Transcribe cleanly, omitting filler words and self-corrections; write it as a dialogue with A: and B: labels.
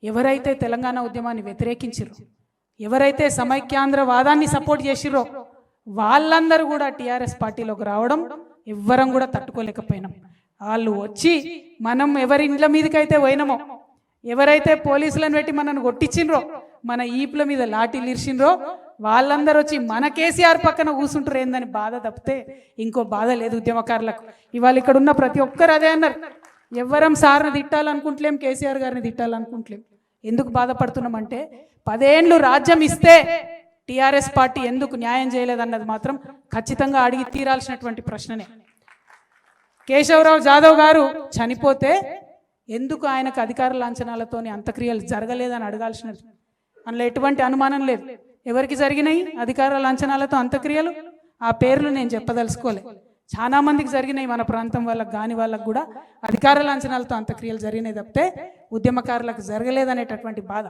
A: ఎవరైతే తెలంగాణ ఉద్యమాన్ని వ్యతిరేకించిరో, ఎవరైతే సమైక్యాంధ్రవాదాన్ని సపోర్ట్ చేసిరో వాళ్ళందరూ కూడా టీఆర్ఎస్ పార్టీలోకి రావడం ఎవ్వరం కూడా తట్టుకోలేకపోయినాం. వాళ్ళు వచ్చి మనం ఎవరి ఇండ్ల మీదకైతే పోయినామో, ఎవరైతే పోలీసులను పెట్టి మనను కొట్టించిండ్రో, మన ఈపుల మీద లాఠీలు ఇరిచిండ్రో వాళ్ళందరూ వచ్చి మన కేసీఆర్ పక్కన కూర్చుంటారు ఏందని బాధ తప్పితే ఇంకో బాధ లేదు ఉద్యమకారులకు. ఇవాళ ఇక్కడ ఉన్న ప్రతి ఒక్కరు అదే అన్నారు, ఎవ్వరం సార్ని తిట్టాలనుకుంటలేం, కేసీఆర్ గారిని తిట్టాలనుకుంటలేం. ఎందుకు బాధపడుతున్నామంటే 10 ఏళ్ళు రాజ్యం ఇస్తే టీఆర్ఎస్ పార్టీ ఎందుకు న్యాయం చేయలేదన్నది మాత్రం ఖచ్చితంగా అడిగి తీరాల్సినటువంటి ప్రశ్ననే. కేశవరావు జాదవ్ గారు చనిపోతే ఎందుకు ఆయనకు అధికార లాంఛనాలతోని అంత్యక్రియలు జరగలేదని అడగాల్సినది. అందులో ఎటువంటి అనుమానం లేదు. ఎవరికి జరిగినాయి అధికార లాంఛనాలతో అంత్యక్రియలు? ఆ పేర్లు నేను చెప్పదలుచుకోలే. చాలా మందికి జరిగినాయి, మన ప్రాంతం వాళ్ళకి కాని వాళ్ళకు కూడా అధికార లాంఛనాలతో అంత్యక్రియలు జరిగినాయి తప్పితే ఉద్యమకారులకు జరగలేదనేటటువంటి బాధ.